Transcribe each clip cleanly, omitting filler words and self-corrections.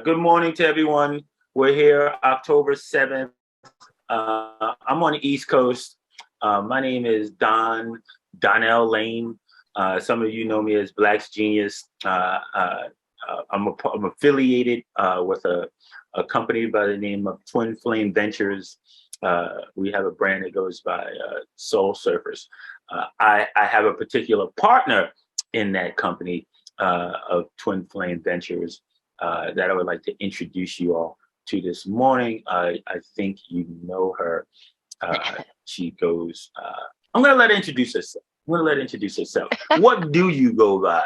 Good morning to everyone. We're here October 7th. I'm on the East Coast. My name is Donnell Lane. Some of you know me as Black's Genius. I'm affiliated with a company by the name of Twin Flame Ventures. We have a brand that goes by Soul Surfers. I have a particular partner in that company of Twin Flame Ventures that I would like to introduce you all to this morning. I think you know her. She goes, I'm going to let her introduce herself. What do you go by?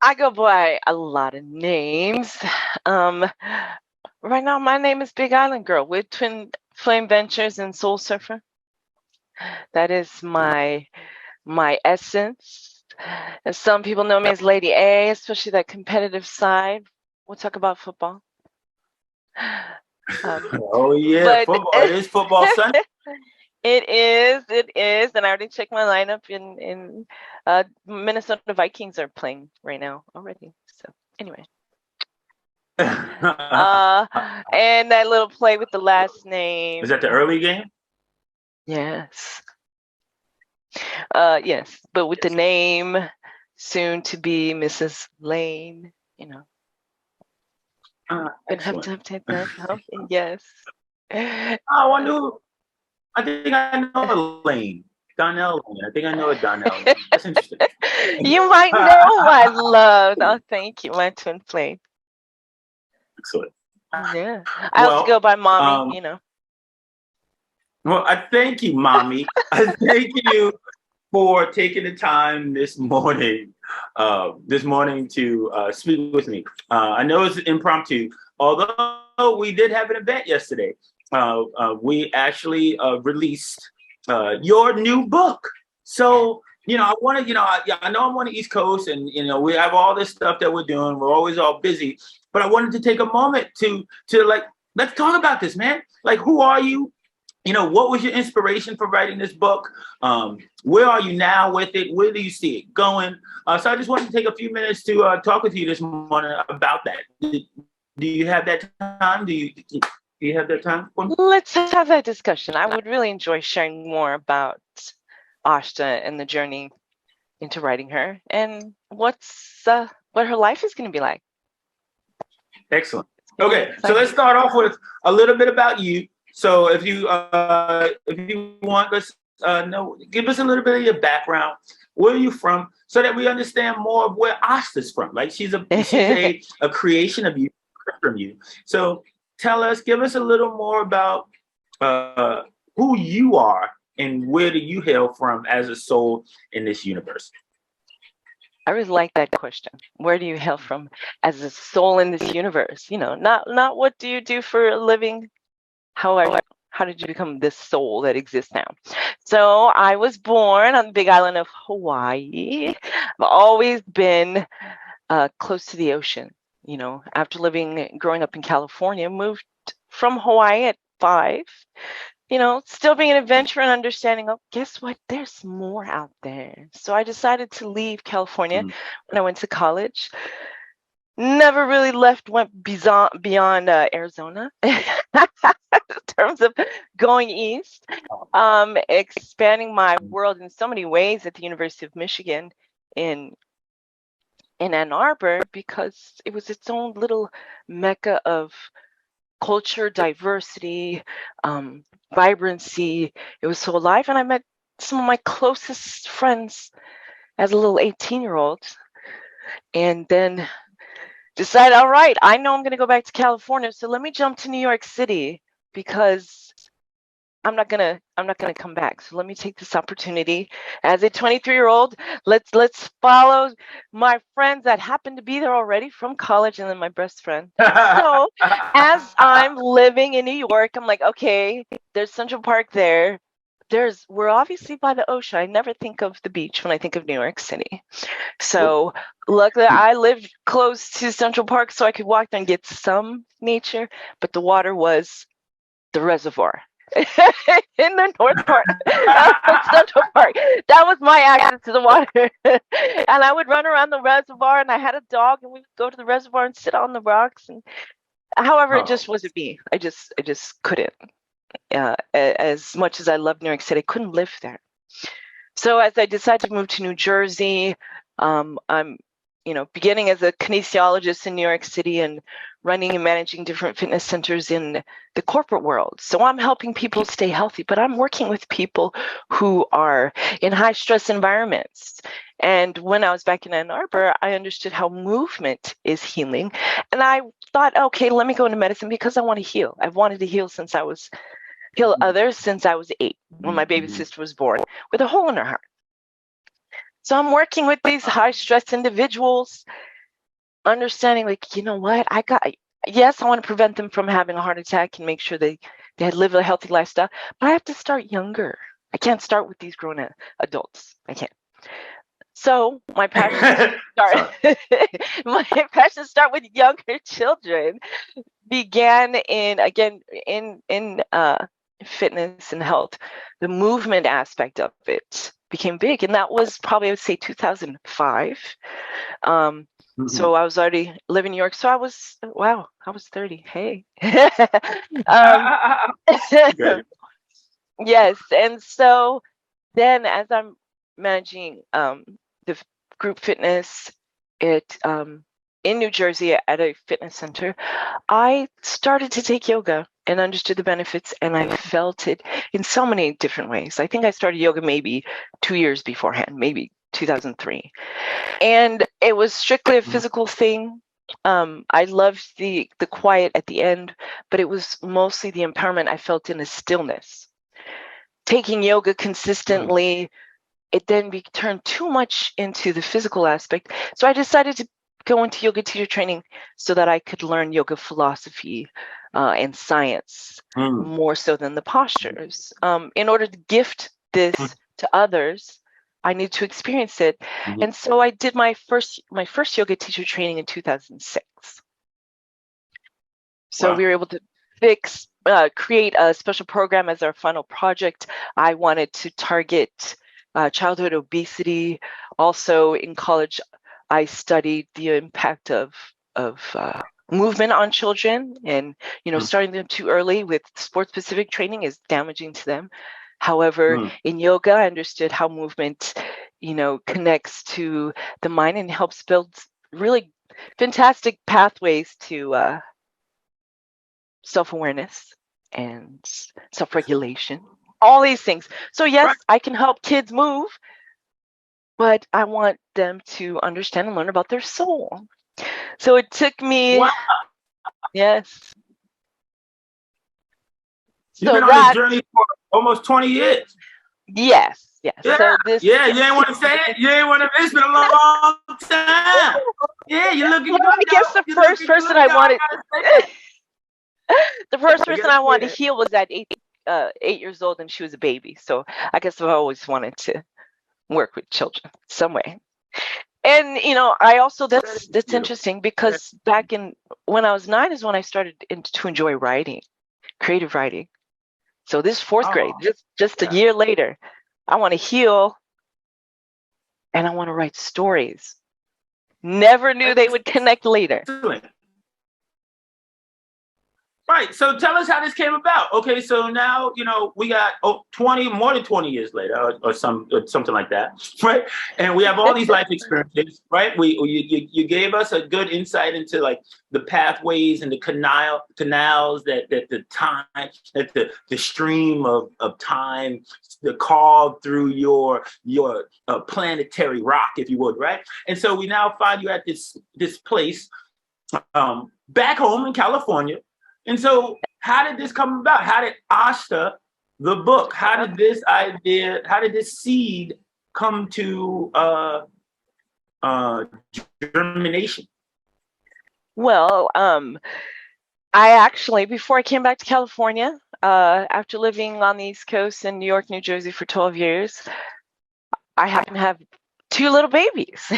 I go by a lot of names. Right now, my name is Big Island Girl with Twin Flame Ventures and Soul Surfer. That is my essence. And some people know me as Lady A, especially that competitive side. We'll talk about football. Oh yeah, football. It is football Sunday. It is, and I already checked my lineup. In Minnesota Vikings are playing right now already. So anyway, and that little play with the last name. Is that the early game? Yes. Yes, but with the name soon to be Mrs. Lane, you know. Gonna have to take that. Yes. Oh, I think I know Lane. Donnell Lane. I think I know a Donnell Lane. That's interesting. You might know my love. Oh, thank you, my twin flame. Excellent. Yeah. I also go by mommy, you know. Well, I thank you, mommy. I thank you for taking the time this morning to speak with me. I know it's impromptu, although we did have an event yesterday. We actually released your new book. So, I want to, I know I'm on the East Coast and, we have all this stuff that we're doing. We're always all busy, but I wanted to take a moment to let's talk about this, man. Like, who are you? What was your inspiration for writing this book? Where are you now with it? Where do you see it going? So I just wanted to take a few minutes to talk with you this morning about that. Do you have that time? Do you have that time? Let's have that discussion. I would really enjoy sharing more about Ashta and the journey into writing her and what her life is going to be like. Excellent. Okay, so let's start off with a little bit about you. So if you want, let's give us a little bit of your background. Where are you from, so that we understand more of where Ashta's from? Like she's a creation of you, from you. So give us a little more about who you are and where do you hail from as a soul in this universe. I really like that question. Where do you hail from as a soul in this universe? Not what do you do for a living. How did you become this soul that exists now? So I was born on the Big Island of Hawaii. I've always been close to the ocean. After growing up in California, moved from Hawaii at 5. Still being an adventurer and understanding, guess what? There's more out there. So I decided to leave California when I went to college. Never really went beyond Arizona in terms of going east, expanding my world in so many ways at the University of Michigan in Ann Arbor, because it was its own little mecca of culture, diversity, vibrancy. It was so alive, and I met some of my closest friends as a little 18-year-old, and then decided, all right, I know I'm going to go back to California, so let me jump to New York City, because I'm not gonna come back. So let me take this opportunity as a 23-year-old. Let's follow my friends that happen to be there already from college, and then my best friend. So as I'm living in New York, I'm like, okay, there's Central Park there. We're obviously by the ocean. I never think of the beach when I think of New York City. So luckily I lived close to Central Park, so I could walk there and get some nature, but the water was the reservoir. in the north part of Central Park. That was my access to the water. And I would run around the reservoir, and I had a dog, and we would go to the reservoir and sit on the rocks. And however, it just wasn't me. I just couldn't. As much as I loved New York City, I couldn't live there. So as I decided to move to New Jersey, I'm beginning as a kinesiologist in New York City and running and managing different fitness centers in the corporate world. So I'm helping people stay healthy, but I'm working with people who are in high stress environments. And when I was back in Ann Arbor, I understood how movement is healing. And I thought, okay, let me go into medicine because I want to heal. I've wanted to heal others since I was 8, when my baby sister was born with a hole in her heart. So I'm working with these high stress individuals, understanding, like, you know what, I want to prevent them from having a heart attack and make sure they live a healthy lifestyle, but I have to start younger. I can't start with these grown adults. I can't. So my passion to start with younger children began in fitness and health. The movement aspect of it became big, and that was probably, I would say, 2005. So I was already living in New York. So I was 30. Hey. Yes. And so then as I'm managing the group fitness in New Jersey at a fitness center, I started to take yoga and understood the benefits, and I felt it in so many different ways. I think I started yoga maybe 2 years beforehand, maybe 2003. And it was strictly a physical thing. I loved the quiet at the end, but it was mostly the empowerment I felt in a stillness. Taking yoga consistently, it then turned too much into the physical aspect. So I decided to go into yoga teacher training so that I could learn yoga philosophy and science more so than the postures. In order to gift this to others, I need to experience it. And so I did my first yoga teacher training in 2006. So we were able to create a special program as our final project. I wanted to target childhood obesity. Also in college, I studied the impact of movement on children, and starting them too early with sport-specific training is damaging to them. However, in yoga, I understood how movement, connects to the mind and helps build really fantastic pathways to self-awareness and self-regulation, all these things. So yes, I can help kids move, but I want them to understand and learn about their soul. So it took me, yes. You've been on this journey for almost 20 years. Yes. Yeah. So this. Yeah, you ain't want to say it. You ain't want to. It's been a long time. Yeah, you're looking. Well, I guess the first person I wanted. The first person I wanted to heal was at 8 years old, and she was a baby. So I guess I always wanted to work with children some way. And I also that's interesting because when I was 9 is when I started to enjoy writing, creative writing. So this 4th grade, just a year later, I want to heal and I want to write stories. Never knew they would connect later. Right. So tell us how this came about. Okay. So now, we got more than 20 years later or something like that. Right. And we have all these life experiences. Right. You gave us a good insight into like the pathways and the canals that the time, that the stream of time, the carved through your planetary rock, if you would. Right. And so we now find you at this place back home in California. And so how did this come about? How did Ashta, the book, how did this seed come to germination? Well, I actually, before I came back to California, after living on the East Coast in New York, New Jersey for 12 years, I happened to have 2 little babies.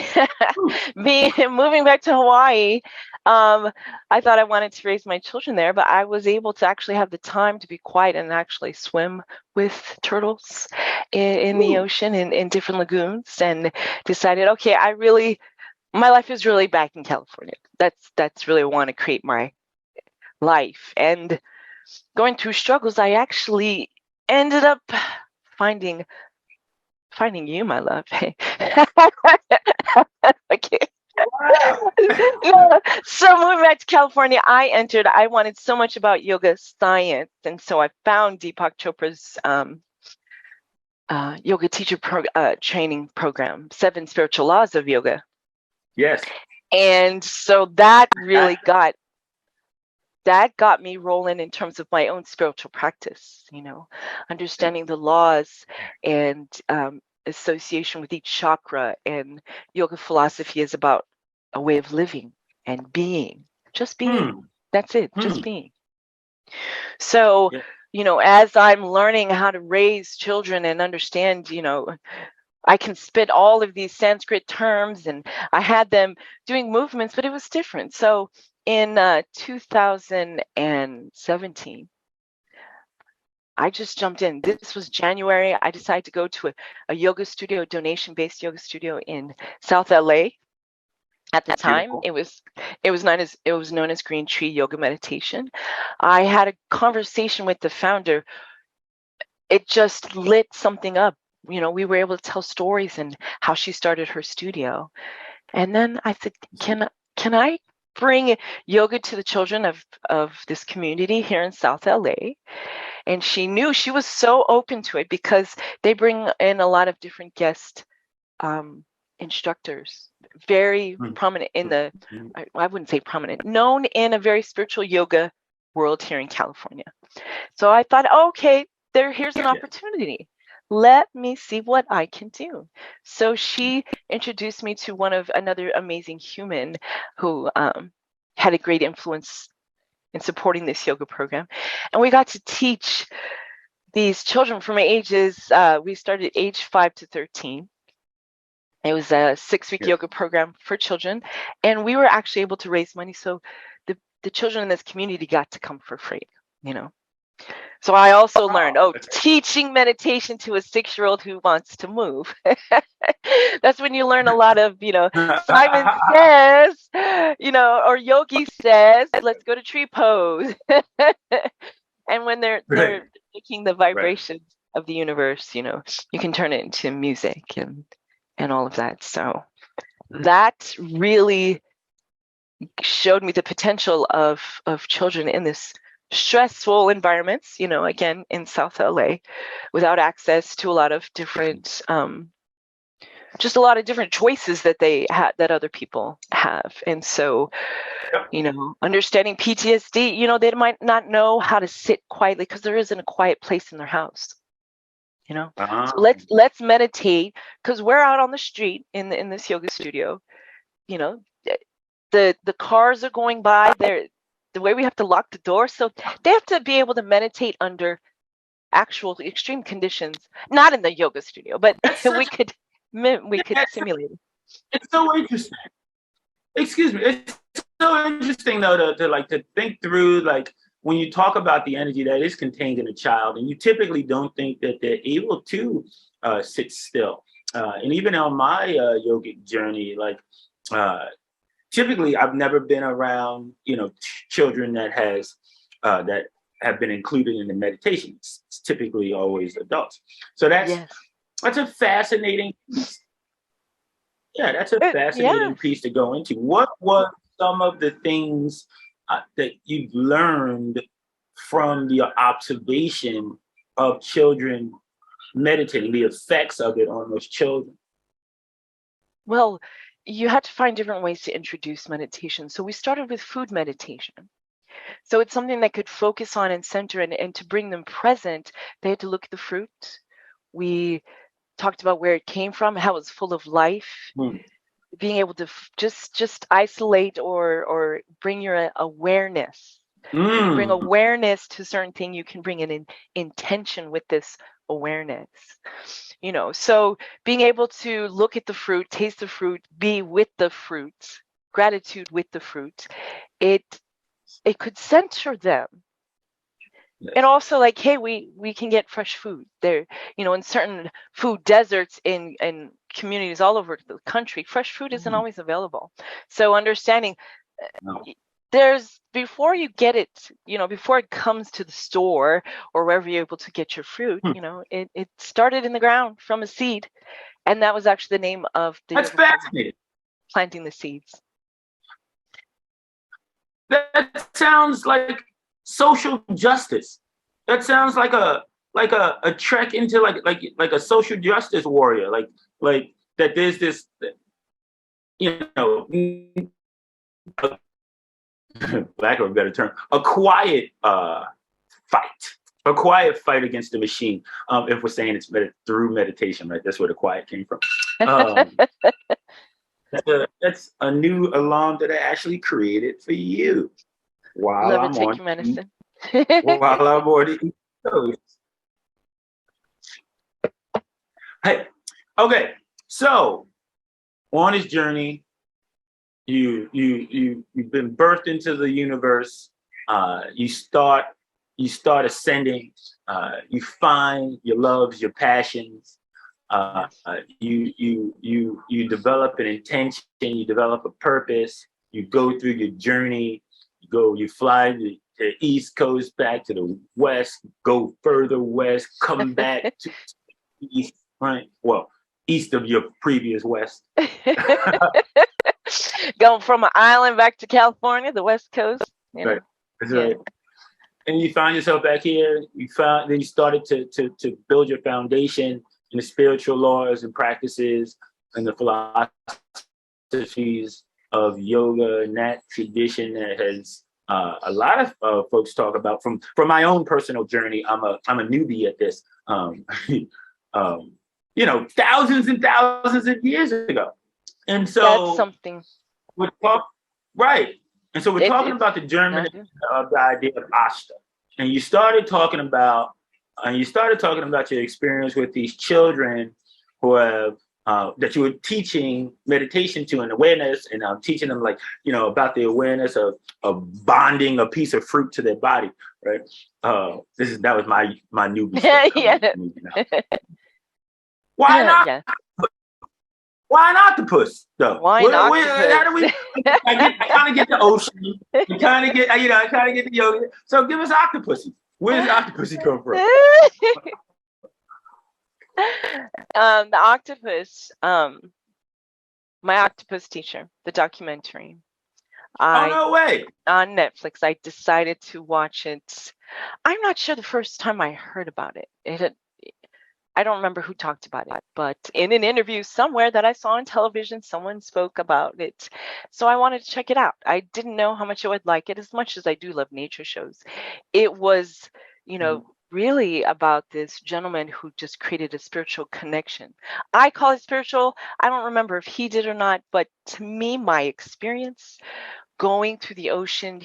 Moving back to Hawaii, I thought I wanted to raise my children there, but I was able to actually have the time to be quiet and actually swim with turtles in the ocean in different lagoons, and decided, okay, my life is really back in California. That's really want to create my life. And going through struggles, I actually ended up finding you, my love. Okay. Wow. No, so moving back to California, I wanted so much about yoga science. And so I found Deepak Chopra's yoga teacher training program, 7 Spiritual Laws of Yoga. Yes. And so that really got me rolling in terms of my own spiritual practice, understanding the laws and association with each chakra. And yoga philosophy is about a way of living and being, just being. That's it, just being. So, as I'm learning how to raise children and understand, I can spit all of these Sanskrit terms, and I had them doing movements, but it was different. So in 2017, I just jumped in. This was January. I decided to go to a yoga studio, donation-based yoga studio in South LA. At the time, it was known as Green Tree Yoga Meditation. I had a conversation with the founder. It just lit something up. We were able to tell stories and how she started her studio. And then I said, can I bring yoga to the children of this community here in South LA? And she knew, she was so open to it, because they bring in a lot of different guest instructors, very prominent in the, I wouldn't say prominent, known in a very spiritual yoga world here in California. So I thought, okay, here's an opportunity. Let me see what I can do. So she introduced me to another amazing human who had a great influence in supporting this yoga program. And we got to teach these children from ages, we started age 5 to 13. It was a 6-week yoga program for children. And we were actually able to raise money. So the children in this community got to come for free, So I also learned, teaching meditation to a 6-year-old who wants to move. That's when you learn a lot of, Simon says, or Yogi says, let's go to tree pose. And when they're making the vibrations of the universe, you can turn it into music and all of that. So that really showed me the potential of children in this stressful environments, again, in South LA, without access to a lot of different, just a lot of different choices that that other people have. And so, understanding PTSD, they might not know how to sit quietly because there isn't a quiet place in their house. So let's meditate, because we're out on the street in this yoga studio. The cars are going by. The way we have to lock the door, so they have to be able to meditate under actual extreme conditions. Not in the yoga studio, but we could simulate it. It's so interesting. Excuse me. It's so interesting though to think through, like, when you talk about the energy that is contained in a child, and you typically don't think that they're able to sit still. And even on my yogic journey, typically I've never been around, children that have been included in the meditation. It's typically always adults. So that's a fascinating piece. Yeah, that's a fascinating piece to go into. What was some of the things that you've learned from the observation of children meditating, the effects of it on those children? Well, you had to find different ways to introduce meditation. So we started with food meditation. So it's something that could focus on and center, and to bring them present, they had to look at the fruit. We talked about where it came from, how it's full of life. Being able to just isolate or bring your awareness. When you bring awareness to a certain thing, you can bring an intention with this awareness. So being able to look at the fruit, taste the fruit, be with the fruit, gratitude with the fruit, it could center them. Yes. And also, like, hey, we can get fresh food there, in certain food deserts in communities all over the country. Fresh food isn't always available. So understanding there's, before you get it, before it comes to the store or wherever you're able to get your fruit, it started in the ground from a seed. And that was actually the name of the That's fascinating. Planting the seeds. That sounds like social justice. That sounds like a trek into like a social justice warrior. Like that there's this, lack of a better term, a quiet fight against the machine. If we're saying it's through meditation, right? That's where the quiet came from. That's a new alarm that I actually created for you while I'm on medicine. while I'm on the East Coast. Hey, okay, so on this journey, you've been birthed into the universe. You start ascending. You find your loves, your passions. You develop an intention. You develop a purpose. You go through your journey. You fly to the East Coast, back to the West. Go further west. Come back to the East. Right. Well, east of your previous West. Going from an island back to California, the West Coast. Right. That's right. And you find yourself back here. Then you started to build your foundation in the spiritual laws and practices and the philosophies of yoga and that tradition that has a lot of folks talk about. From my own personal journey, I'm a newbie at this. Thousands and thousands of years ago. And so that's something. Right. And so we're talking about the germination of the idea of Ashta. And you started talking about your experience with these children who have that you were teaching meditation to and awareness, and teaching them about the awareness of bonding a piece of fruit to their body, right? That was my newbie. Why not? Yeah. Why an octopus, though? Why an octopus? How do we? I kind of get the ocean. I kind of get the yoga. So give us Octopusy. Where does Octopusy come from? The octopus. My octopus teacher, the documentary. No way! On Netflix, I decided to watch it. I'm not sure the first time I heard about it. I don't remember who talked about it, but in an interview somewhere that I saw on television, someone spoke about it. So I wanted to check it out. I didn't know how much I would like it, as much as I do love nature shows. It was, really about this gentleman who just created a spiritual connection. I call it spiritual. I don't remember if he did or not, but to me, my experience going through the ocean,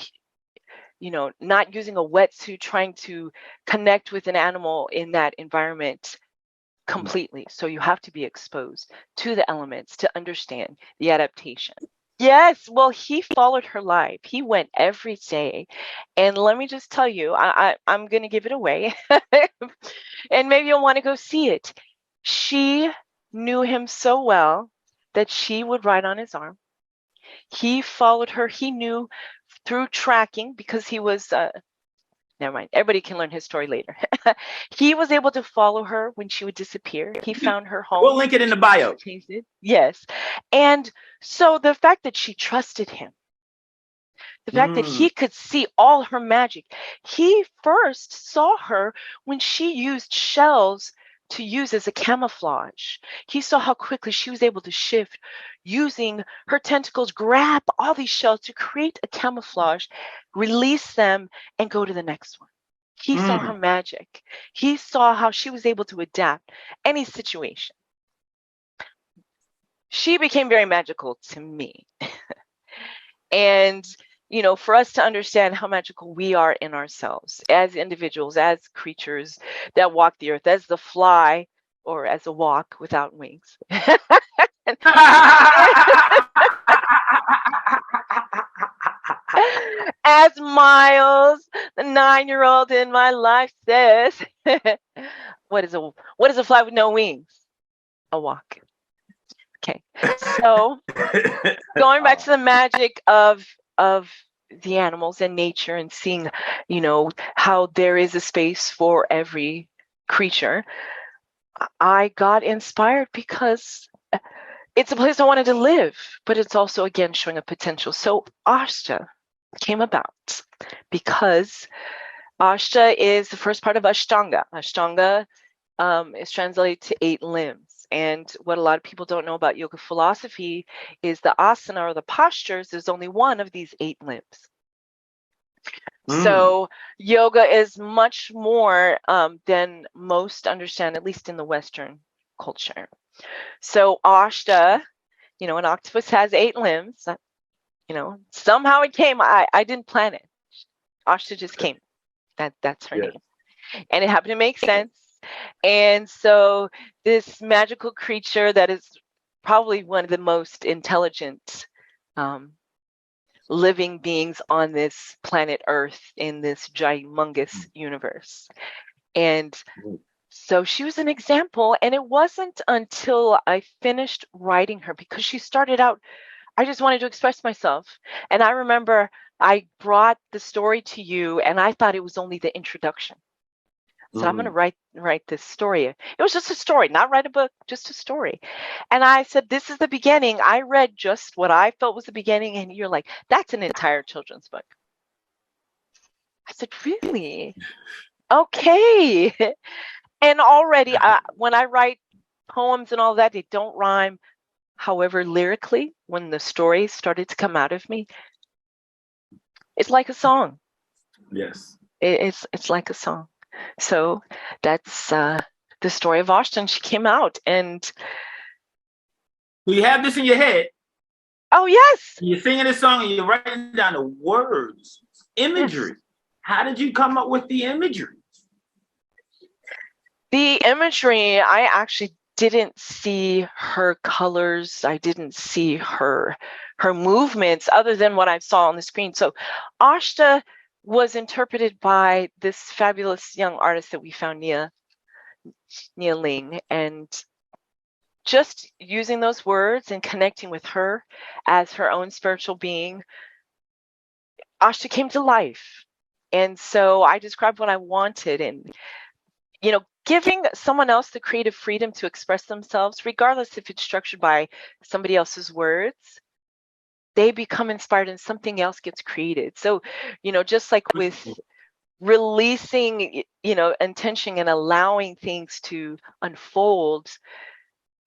not using a wetsuit, trying to connect with an animal in that environment completely. So you have to be exposed to the elements to understand the adaptation. Yes, well, he followed her life. He went every day. And let me just tell you, I'm going to give it away. And maybe you'll want to go see it. She knew him so well that she would ride on his arm. He followed her. He knew through tracking, because he was never mind. Everybody can learn his story later. He was able to follow her when she would disappear. He found her home. We'll link it in the bio. Yes. And so the fact that she trusted him, the fact that he could see all her magic, he first saw her when she used shells to use as a camouflage. He saw how quickly she was able to shift using her tentacles, grab all these shells to create a camouflage, release them, and go to the next one. He saw her magic. He saw how she was able to adapt any situation. She became very magical to me. And you know, for us to understand how magical we are in ourselves as individuals, as creatures that walk the earth, as the fly, or as a walk without wings. As Miles, the 9-year-old in my life, says, what is a fly with no wings? A walk. Okay, so going back to the magic of the animals and nature, and seeing, you know, how there is a space for every creature, I got inspired because it's a place I wanted to live, but it's also, again, showing a potential. So Ashta came about because Ashta is the first part of Ashtanga. Ashtanga is translated to 8 limbs. And what a lot of people don't know about yoga philosophy is the asana, or the postures, is only one of these 8 limbs. So yoga is much more than most understand, at least in the Western culture. So Ashta, you know, an octopus has 8 limbs. You know, somehow it came. I didn't plan it. Ashta just came. That's her name. And it happened to make sense. And so this magical creature that is probably one of the most intelligent living beings on this planet Earth, in this humongous universe. And so she was an example. And it wasn't until I finished writing her, because she started out, I just wanted to express myself. And I remember I brought the story to you, and I thought it was only the introduction. So I'm going to write this story. It was just a story, not write a book, just a story. And I said, this is the beginning. I read just what I felt was the beginning. And you're like, that's an entire children's book. I said, really? Okay. And already when I write poems and all that, they don't rhyme. However, lyrically, when the story started to come out of me, it's like a song. Yes. It's like a song. So that's the story of Ashta. She came out, and you have this in your head. Oh yes. You're singing this song and you're writing down the words, imagery. Yes. How did you come up with the imagery? The imagery, I actually didn't see her colors. I didn't see her movements other than what I saw on the screen. So Ashta was interpreted by this fabulous young artist that we found, Nia Ling, and just using those words and connecting with her as her own spiritual being, Ashta came to life. And so I described what I wanted, and, you know, giving someone else the creative freedom to express themselves, regardless if it's structured by somebody else's words, they become inspired and something else gets created. So, you know, just like with releasing, you know, intention and allowing things to unfold,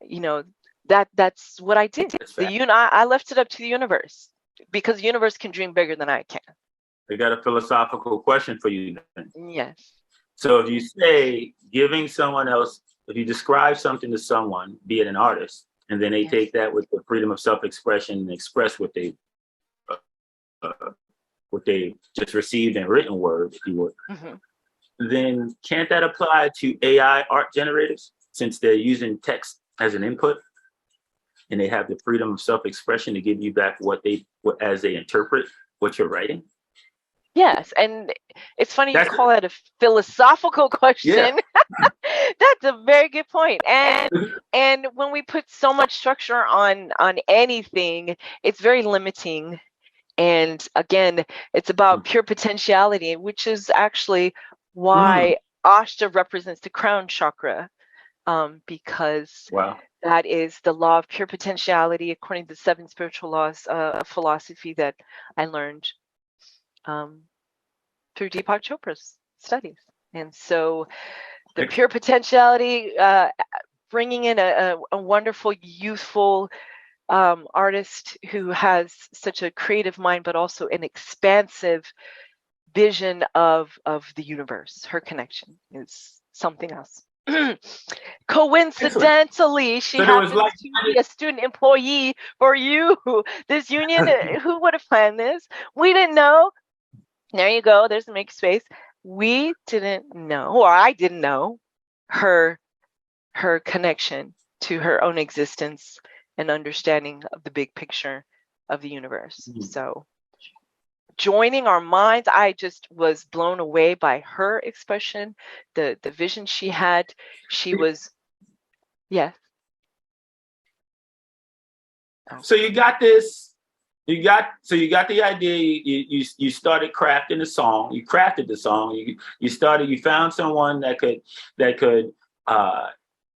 you know, that's what I did. I left it up to the universe, because the universe can dream bigger than I can. I got a philosophical question for you then. Yes. So if you say giving someone else, if you describe something to someone, be it an artist, and then they take that with the freedom of self-expression and express what they just received in written word, if you would, then can't that apply to AI art generators, since they're using text as an input and they have the freedom of self-expression to give you back as they interpret what you're writing? Yes, and it's funny you call that a philosophical question. Yeah. That's a very good point. And when we put so much structure on anything, it's very limiting. And again, it's about pure potentiality, which is actually why Ashta represents the crown chakra, because that is the law of pure potentiality according to the 7 spiritual laws of philosophy that I learned through Deepak Chopra's studies. And so the pure potentiality, bringing in a wonderful, youthful artist who has such a creative mind, but also an expansive vision of the universe. Her connection is something else. Coincidentally, she So there was happens like, to be a student employee for you. This union, who would have planned this? We didn't know. There you go. There's the make space. We didn't know, or I didn't know, her connection to her own existence and understanding of the big picture of the universe. So joining our minds, I just was blown away by her expression, the vision she had. She was, yes. So you got this, you got the idea, you started crafting the song, you crafted the song, you found someone that could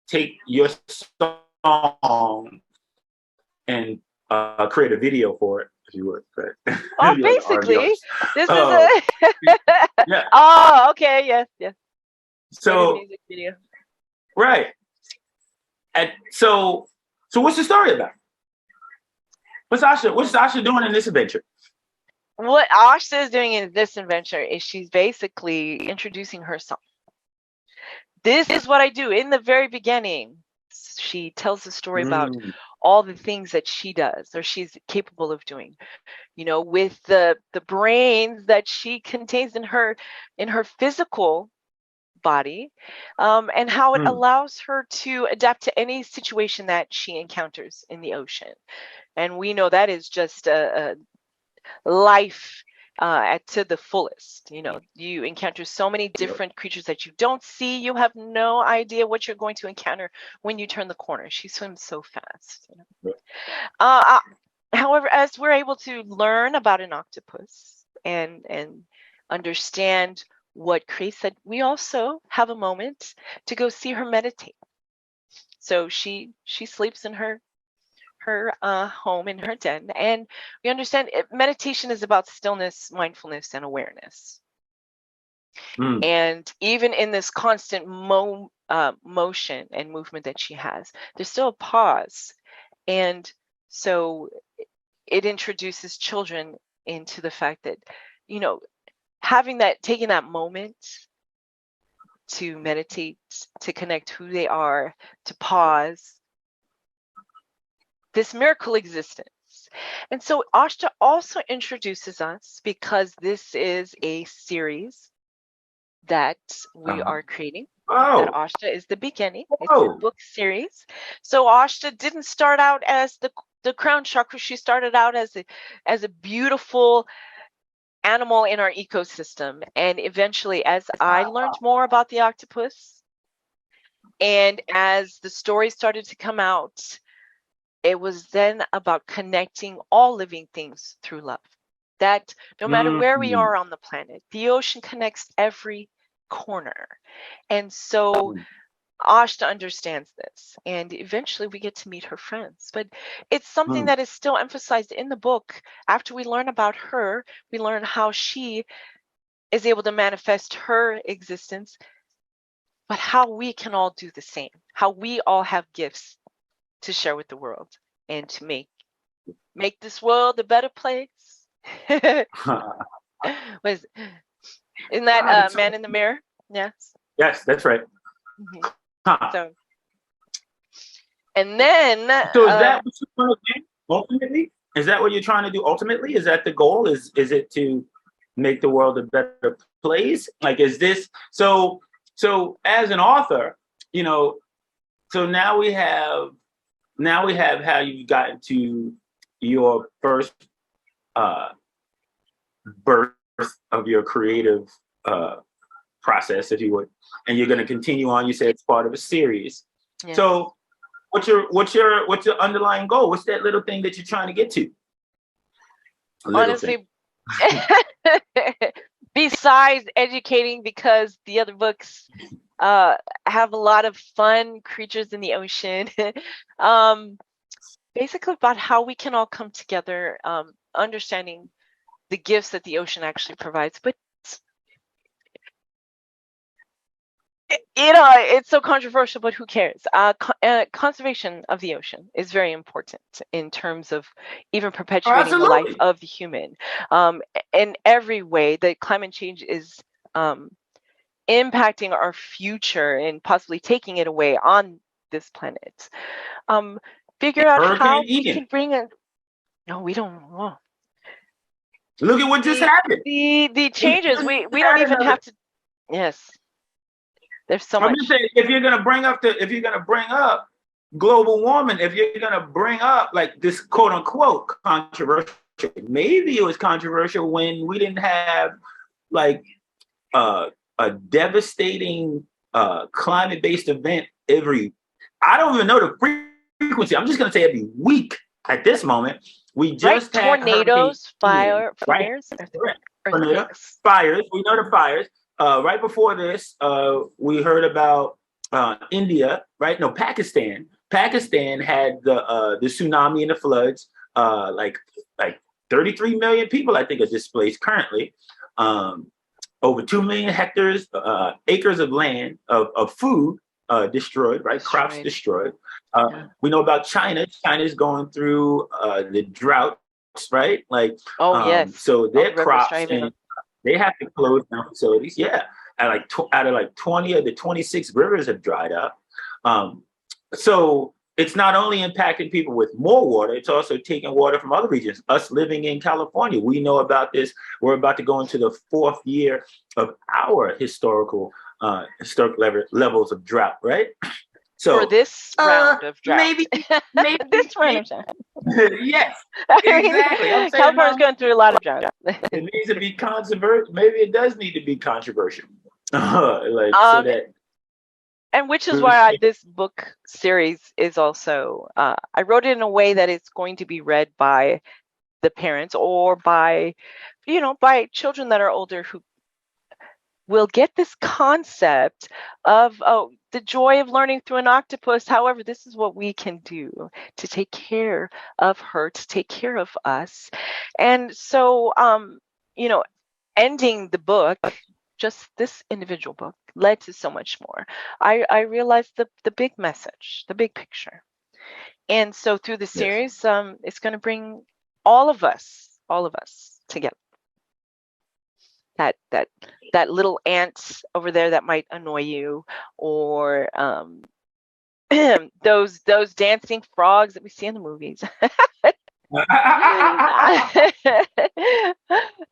take your song and create a video for it, if you would. Right? Oh, You're like an R&B basically, artist. this is a. Yeah. Oh, okay, yes. So music video. right. And so what's the story about? What's Asha doing in this adventure? What Ashta is doing in this adventure is she's basically introducing herself. This is what I do. In the very beginning, she tells a story about all the things that she does or she's capable of doing, with the brains that she contains in her physical body, and how it allows her to adapt to any situation that she encounters in the ocean. And we know that is just a life to the fullest. You encounter so many different creatures that you don't see. You have no idea what you're going to encounter when you turn the corner. She swims so fast. However, as we're able to learn about an octopus and understand what creates that, we also have a moment to go see her meditate. So she sleeps in her home, in her den, and we understand meditation is about stillness, mindfulness, and awareness. And even in this constant motion and movement that she has, there's still a pause. And so it introduces children into the fact that, taking that moment to meditate, to connect who they are, to pause, this miracle existence. And so Ashta also introduces us, because this is a series that we are creating. That Ashta is the beginning. It's a book series. So Ashta didn't start out as the crown chakra. She started out as a beautiful animal in our ecosystem. And eventually, as I learned more about the octopus, and as the stories started to come out, it was then about connecting all living things through love. That no matter where we are on the planet, the ocean connects every corner. And so Ashta understands this, and eventually we get to meet her friends. But it's something that is still emphasized in the book. After we learn about her, we learn how she is able to manifest her existence, but how we can all do the same, how we all have gifts to share with the world and to make this world a better place. Isn't that Man in the Mirror? Yes. Yes, that's right. So, and then. So is that what you want to do ultimately? Is that what you're trying to do ultimately? Is that the goal? Is it to make the world a better place? Like, is this so as an author, so now we have how you've gotten to your first birth of your creative process, if you would, and you're going to continue on. You said it's part of a series. Yeah. So what's your underlying goal? What's that little thing that you're trying to get to? Honestly, besides educating, because the other books have a lot of fun creatures in the ocean, basically about how we can all come together, understanding the gifts that the ocean actually provides. But it's so controversial, but who cares? Conservation of the ocean is very important in terms of even perpetuating the life of the human. In every way, the climate change is impacting our future and possibly taking it away on this planet. Figure out how Hurricane we Ian. can bring it. No, we don't. Well, Look at what just happened. The changes. We don't even have to. Yes. There's so much. I'm just saying, if you're gonna bring up global warming, if you're gonna bring up like this quote unquote controversial, maybe it was controversial when we didn't have like a devastating climate-based event I don't even know the frequency. I'm just gonna say every week at this moment. We just had tornadoes, fires, fires. We know the fires. Right before this, we heard about India, right? No, Pakistan. Pakistan had the tsunami and the floods. Like 33 million people, I think, are displaced currently. Over 2 million hectares, acres of land, of food destroyed, right? Crops destroyed. We know about China. China's going through the droughts, right? Like, yes. So their crops, and they have to close down facilities. Yeah, out of like 20 of the 26 rivers have dried up. So it's not only impacting people with more water, it's also taking water from other regions. Us living in California, we know about this. We're about to go into the 4th year of our historical levels of drought, right? So for this round of drought, maybe this round of drought. Yes, exactly. I'm saying California's going through a lot of drought. It needs to be controversial. Maybe it does need to be controversial, so that. And which is why this book series is also, I wrote it in a way that it's going to be read by the parents or by children that are older who will get this concept of, the joy of learning through an octopus. However, this is what we can do to take care of her, to take care of us. And so, ending the book, just this individual book, led to so much more. I realized the big message, the big picture. And so through the series, it's going to bring all of us together. That little ant over there that might annoy you, or those dancing frogs that we see in the movies.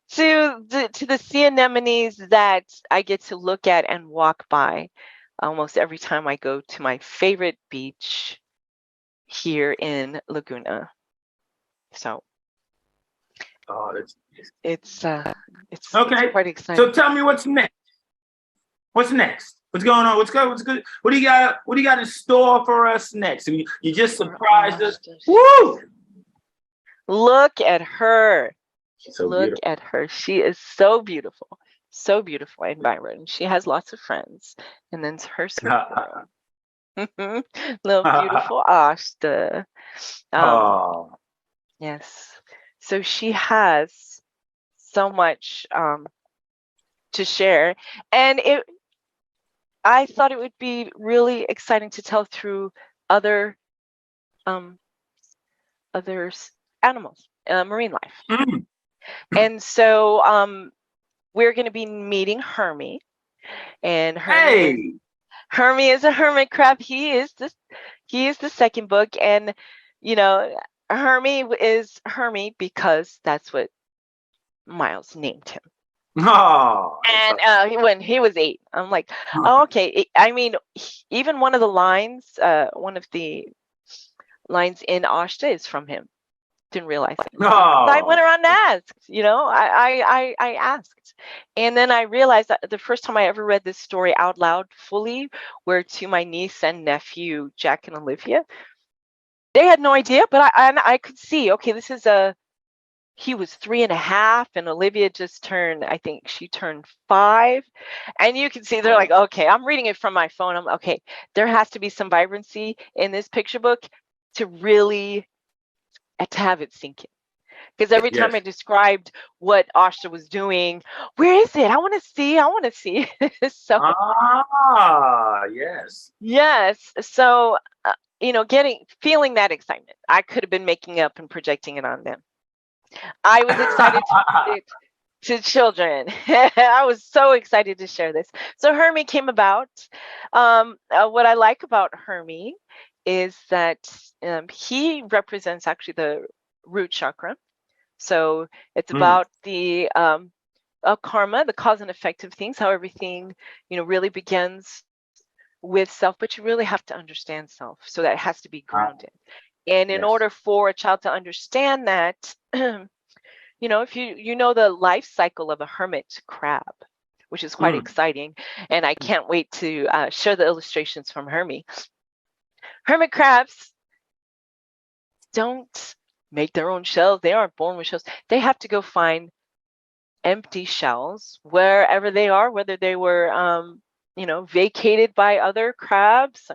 to the sea anemones that I get to look at and walk by almost every time I go to my favorite beach here in Laguna. So it's okay. It's quite exciting. So tell me what's next. What's next? What's going on? What's good? What's good? What do you got in store for us next? You just surprised us. Woo! Look at her. Look at her. She is so beautiful. So beautiful and vibrant. She has lots of friends. And then her little beautiful Ashta. Yes. So she has so much to share. And I thought it would be really exciting to tell through other animals, marine life. And so we're going to be meeting Hermie. And Hermie is a hermit crab. He is the second book. And, Hermie is Hermie because that's what Miles named him. And when he was 8, I'm like, okay. I mean, even one of the lines in Ashta is from him. Didn't realize it. I went around and asked, I asked. And then I realized that the first time I ever read this story out loud fully were to my niece and nephew, Jack and Olivia. They had no idea, but I could see, okay, he was 3.5 and Olivia just turned, I think she turned 5. And you can see they're like, okay, I'm reading it from my phone. I'm okay. There has to be some vibrancy in this picture book to really to have it sink in. Because every time I described what Ashta was doing, where is it? I want to see. So yes. So feeling that excitement. I could have been making up and projecting it on them. I was excited to read it to children. I was so excited to share this. So Hermie came about. What I like about Hermie is that he represents actually the root chakra. So it's about the karma, the cause and effect of things, how everything, really begins with self, but you really have to understand self. So that has to be grounded. And in order for a child to understand that, if you know the life cycle of a hermit crab, which is quite exciting, and I can't wait to share the illustrations from Hermie. Hermit crabs don't make their own shells. They aren't born with shells. They have to go find empty shells wherever they are, whether they were, vacated by other crabs.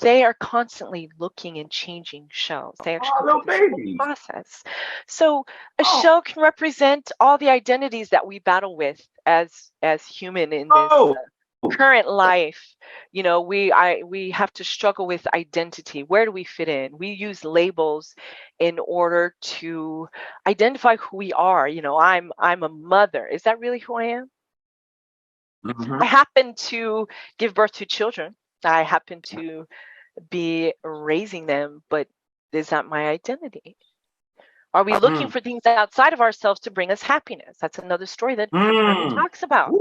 They are constantly looking and changing shells. They actually go through this whole process. So a shell can represent all the identities that we battle with as human in this current life. We have to struggle with identity. Where do we fit in? We use labels in order to identify who we are. I'm a mother. Is that really who I am? I happen to give birth to children. I happen to be raising them, but is that my identity? Are we looking for things outside of ourselves to bring us happiness? That's another story that Hermie talks about.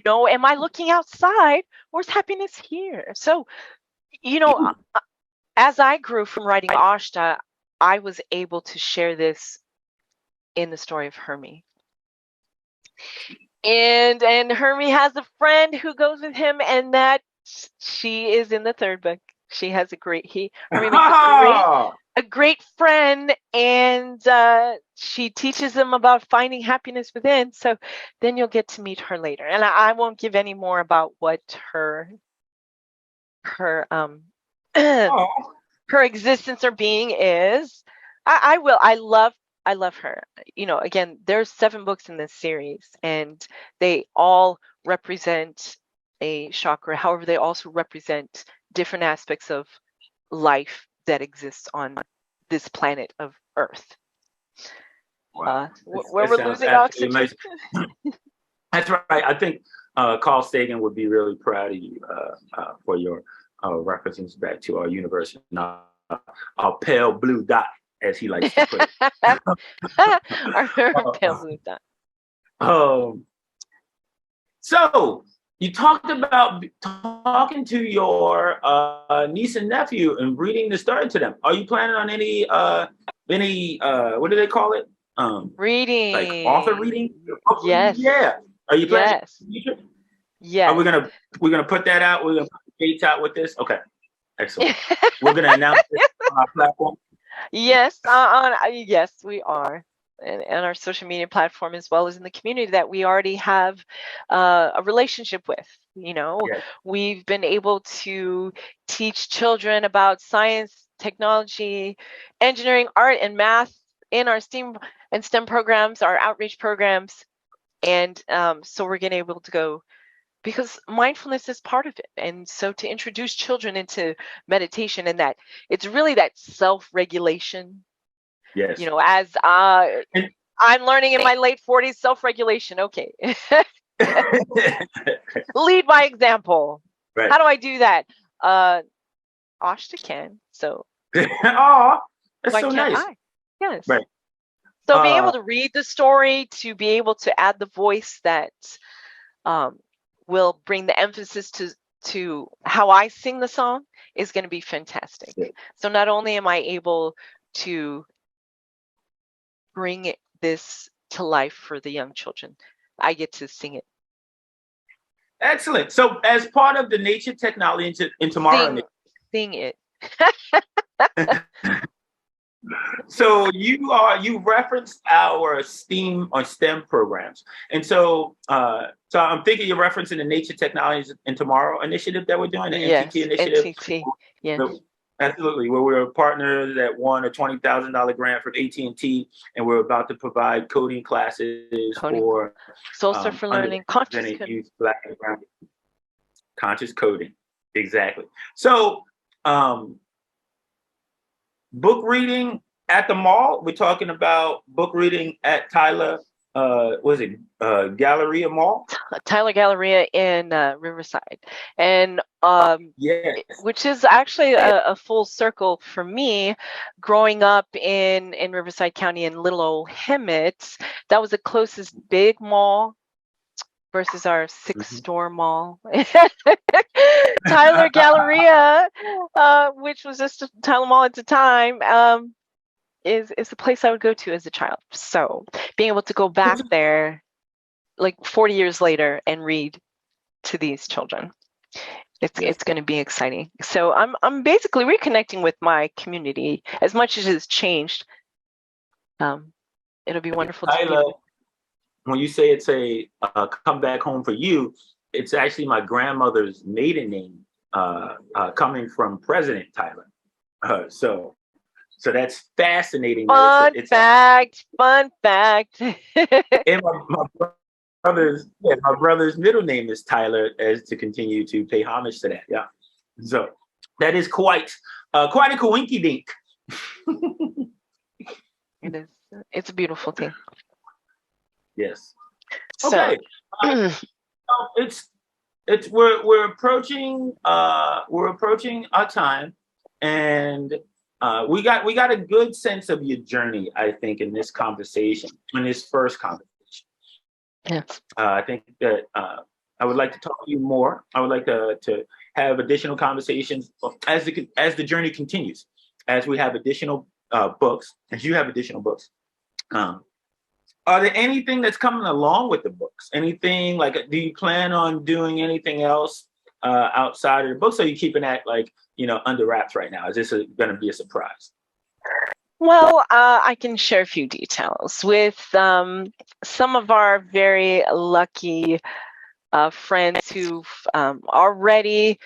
Am I looking outside, or is happiness here? So, as I grew from writing Ashta, I was able to share this in the story of Hermie. And Hermie has a friend who goes with him, and that she is in the third book. She has Hermie makes a great friend, and she teaches them about finding happiness within. So then you'll get to meet her later. And I won't give any more about what her her existence or being is. I will. I love her. Again, there's 7 books in this series, and they all represent a chakra. However, they also represent different aspects of life that exists on this planet of Earth. Wow. Where we're losing oxygen. That's right. I think Carl Sagan would be really proud of you for your references back to our universe, our pale blue dot, as he likes to put it. Our pale blue dot. So you talked about talking to your niece and nephew and reading the story to them. Are you planning on any what do they call it? Reading. Like author reading? Yes. Yeah. Are you planning? Yes. Yes. Are we're gonna put that out? We're gonna put the dates out with this? Okay. Excellent. We're gonna announce it on our platform. Yes, yes, we are. And our social media platform, as well as in the community that we already have a relationship with. We've been able to teach children about science, technology, engineering, art, and math in our STEAM and STEM programs, our outreach programs. And so we're getting able to go, because mindfulness is part of it. And so to introduce children into meditation, and that it's really that self-regulation. Yes. As I'm learning in my late 40s, self-regulation. Okay. Lead by example. Right. How do I do that? Ashta can. So. Oh, that's so nice. Yes. Right. So being able to read the story, to be able to add the voice that will bring the emphasis to how I sing the song is going to be fantastic. Yeah. So not only am I able to bring this to life for the young children, I get to sing it. Excellent. So as part of the Nature Technology in Tomorrow, sing it. So you referenced our STEAM or STEM programs, and so I'm thinking you're referencing the Nature Technologies in Tomorrow initiative that we're doing, the NTT initiative. NTT, yes. So, absolutely, where we're partners that won a $20,000 grant from AT&T, and we're about to provide coding classes for Soul Surfer Learning, conscious youth, Black and brown, conscious coding, exactly. So. Book reading at the mall. We're talking about book reading at Tyler was it Galleria Mall? Tyler Galleria in Riverside, and Yes. which is actually a full circle for me. Growing up in Riverside County in Little Old Hemet, that was the closest big mall versus our 6-store mall. Tyler Galleria, which was just a Tyler Mall at the time, is the place I would go to as a child. So being able to go back there like 40 years later and read to these children, it's going to be exciting. So I'm basically reconnecting with my community as much as it's changed. It'll be wonderful to be. When you say it's a come back home for you, it's actually my grandmother's maiden name, coming from President Tyler. So that's fascinating. Fun fact. And my brother's middle name is Tyler, as to continue to pay homage to that. Yeah. So that is quite a coinky dink. It is. It's a beautiful thing. Yes. So, okay. We're approaching our time, and we got a good sense of your journey, I think, in this conversation, in this first conversation. Yes. I think that I would like to talk to you more. I would like to have additional conversations as the journey continues, as we have additional books, as you have additional books. Are there anything that's coming along with the books? Anything like, do you plan on doing anything else outside of the books? Or are you keeping that under wraps right now? Is this going to be a surprise? Well, I can share a few details with some of our very lucky friends who've already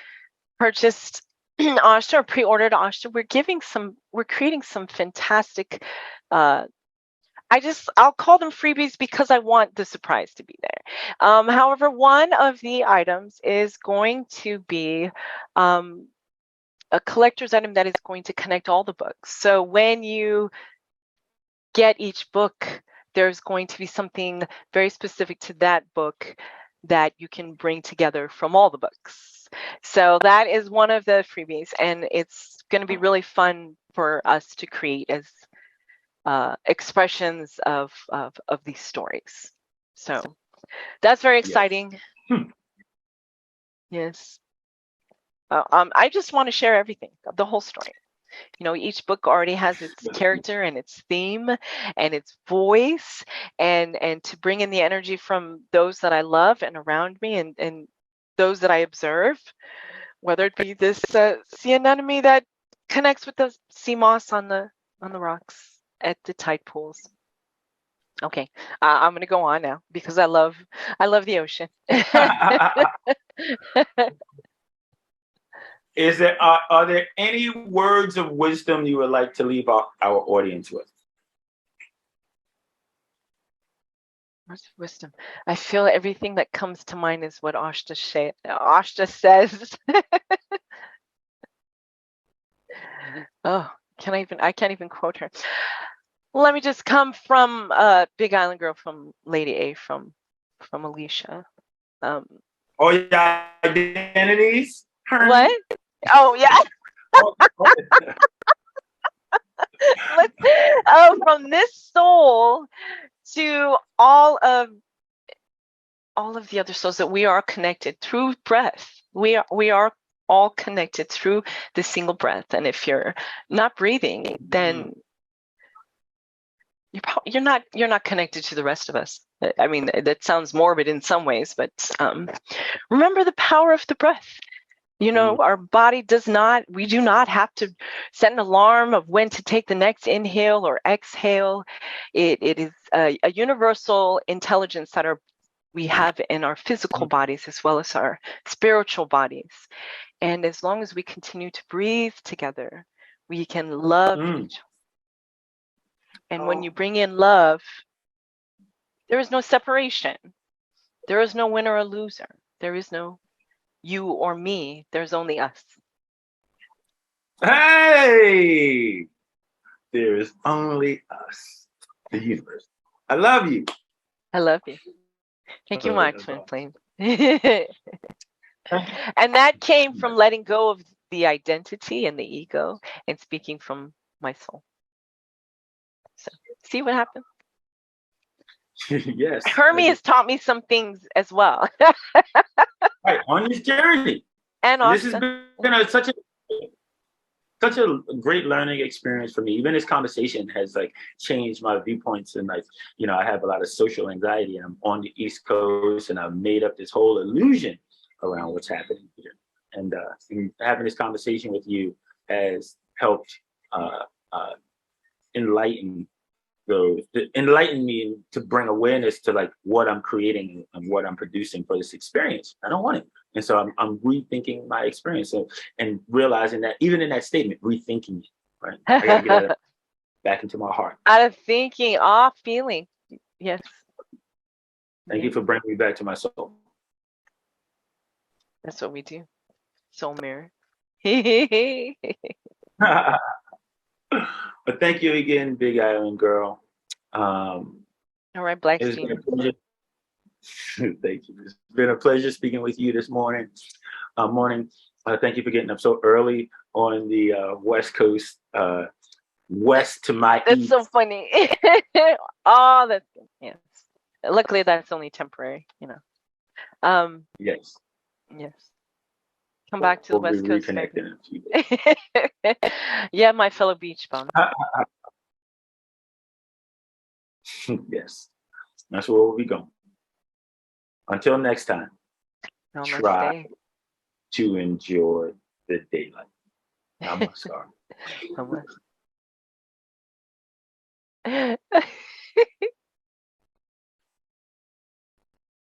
purchased Ashta or pre-ordered Ashta. We're creating some fantastic. I'll call them freebies because I want the surprise to be there. However, one of the items is going to be a collector's item that is going to connect all the books. So when you get each book, there's going to be something very specific to that book that you can bring together from all the books. So that is one of the freebies, and it's going to be really fun for us to create as expressions of these stories. So that's very exciting. Yes. I just want to share everything, the whole story. Each book already has its character and its theme and its voice, and to bring in the energy from those that I love and around me, and those that I observe, whether it be this sea anemone that connects with the sea moss on the rocks at the tide pools. Okay, I'm gonna go on now because I love the ocean. Are there any words of wisdom you would like to leave our audience with? Words of wisdom. I feel everything that comes to mind is what Ashta says. Oh, I can't even quote her. Let me just come from Big Island Girl, from Lady A, from Alicia. Oh, yeah, identities. What? Oh, yeah. From this soul to all of the other souls, that we are connected through breath. We are all connected through the single breath. And if you're not breathing, then you're not connected to the rest of us. I mean, that sounds morbid in some ways, but remember the power of the breath. Our body we do not have to set an alarm of when to take the next inhale or exhale. It is a universal intelligence that we have in our physical bodies as well as our spiritual bodies. And as long as we continue to breathe together, we can love each other. And when you bring in love, there is no separation. There is no winner or loser. There is no you or me. There's only us. Hey! There is only us, the universe. I love you. I love you. Thank you, my No twin problem. flame. And that came from letting go of the identity and the ego and speaking from my soul. So, see what happened? Yes. Hermes taught me some things as well. Right, on this journey. And And this has Ashta. been such a great learning experience for me. Even this conversation has like changed my viewpoints, and like, you know, I have a lot of social anxiety, and I'm on the East Coast, and I've made up this whole illusion around what's happening here. And having this conversation with you has helped uh, uh, enlighten enlighten me to bring awareness to like what I'm creating and what I'm producing for this experience. I don't want it. And so I'm rethinking my experience and realizing that even in that statement, rethinking it, right? I got to get that back into my heart. Out of thinking, off feeling. Yes. Thank you for bringing me back to my soul. That's what we do. Soul mirror. But thank you again, Big Island Girl. All right, Black It's been a pleasure. Thank you. It's been a pleasure speaking with you this morning. Thank you for getting up so early on the West Coast, west to my That's east. so funny. Oh, that's yes. Luckily, that's only temporary. You know. Yes. Yes. Come back to the We'll West be Coast. reconnecting in a few days. Yeah, my fellow beach bum. Yes. That's where we'll be going. Until next time, try to enjoy the daylight. Namaskar. Namaste.